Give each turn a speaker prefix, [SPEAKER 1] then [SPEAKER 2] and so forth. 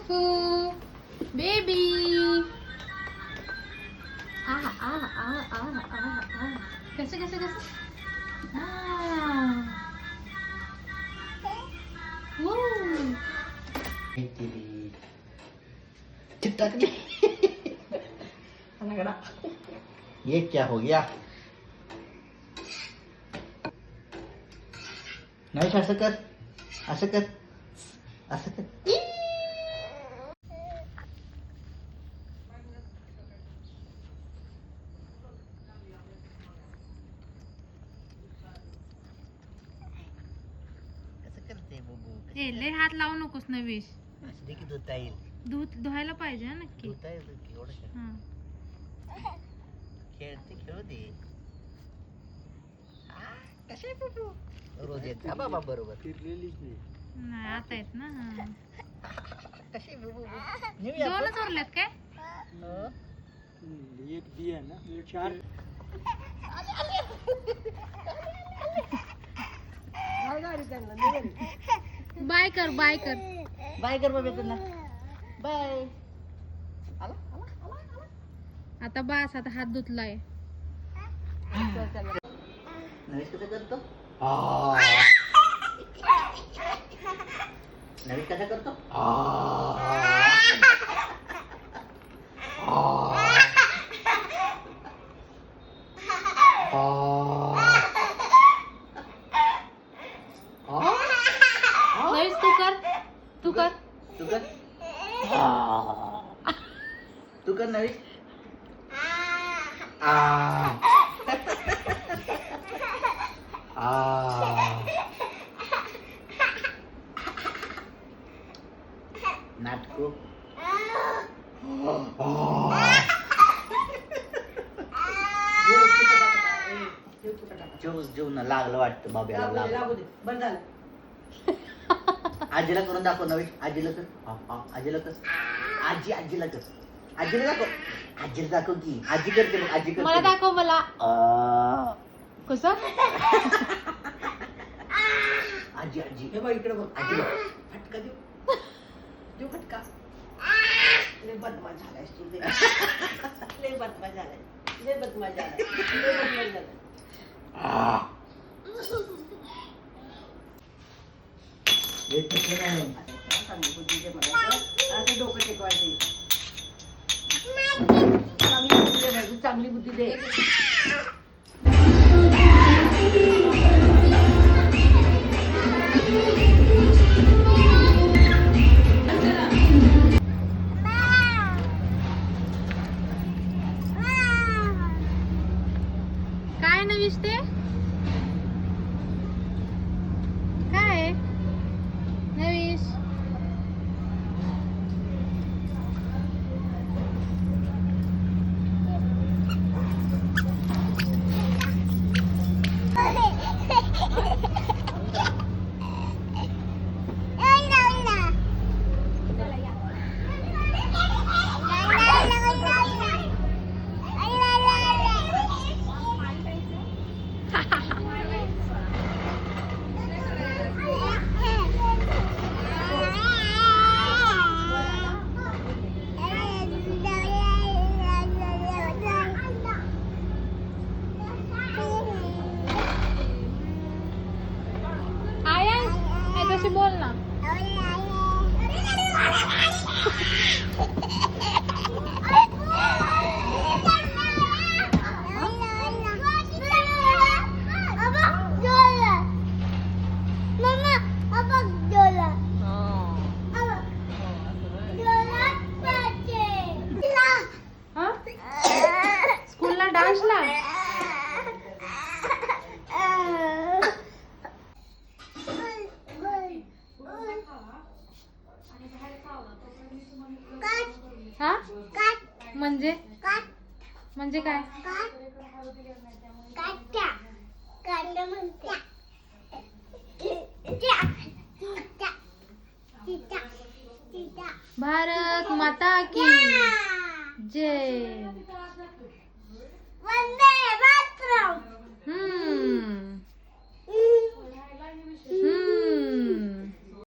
[SPEAKER 1] फुफू baby आहा आहा आहा आहा आहा आहा कसं कसं कसं
[SPEAKER 2] ये क्या हो गया? नाही असं कर, असं कर, असं कर. कसं करते बुबू?
[SPEAKER 1] ए लय हात लावू नकोस नवीश
[SPEAKER 2] असं दे की धुता येईल.
[SPEAKER 1] धुवायला पाहिजे ना नक्की
[SPEAKER 2] धुता येईल की एवढं
[SPEAKER 1] हा
[SPEAKER 2] खेळते खेळू दे. कसे बुबू रोज येत जा बाबा बरोबर.
[SPEAKER 1] नाही आता येत ना हा.
[SPEAKER 2] कसे बुबू
[SPEAKER 1] दोनच उरल्यात काय
[SPEAKER 3] एक बिया ना 4
[SPEAKER 1] बाय कर बाय कर
[SPEAKER 2] बाय कर बाबा त्यांना बाय.
[SPEAKER 1] आता बास आता हात धुतलाय
[SPEAKER 2] नरेश कसं करतो? नरेश कसं करतो?
[SPEAKER 1] नवीश तू कर तू कर
[SPEAKER 2] तू कर. तू कर नरेश. नाटको जेवण लागलं वाटतं बाब्याला लागलं. आजीला करून दाखव नवीन. आजीला कर. आजीला कर. आजीला कर. आजीला दाखव. आजीला दाखव की आजी करते मग. आजी
[SPEAKER 1] मला
[SPEAKER 2] करते.
[SPEAKER 1] दाखव मला कसं
[SPEAKER 2] आजी आजी हे बघ इकडे बघ. आजी बघ. फटका देऊ. देऊ फटका. लय बदमाश झालायस तू. लय बदमाश झालाय. लय बदमाश झालाय. लय बदमाश झालाय. असं डोकं टेकवायचे. चांगली बुद्धी दे.
[SPEAKER 1] काय नवीश ते काय नवीश कशी बोल ना स्कूलला डान्सला हा म्हणजे म्हणजे काय भारत माता की जय.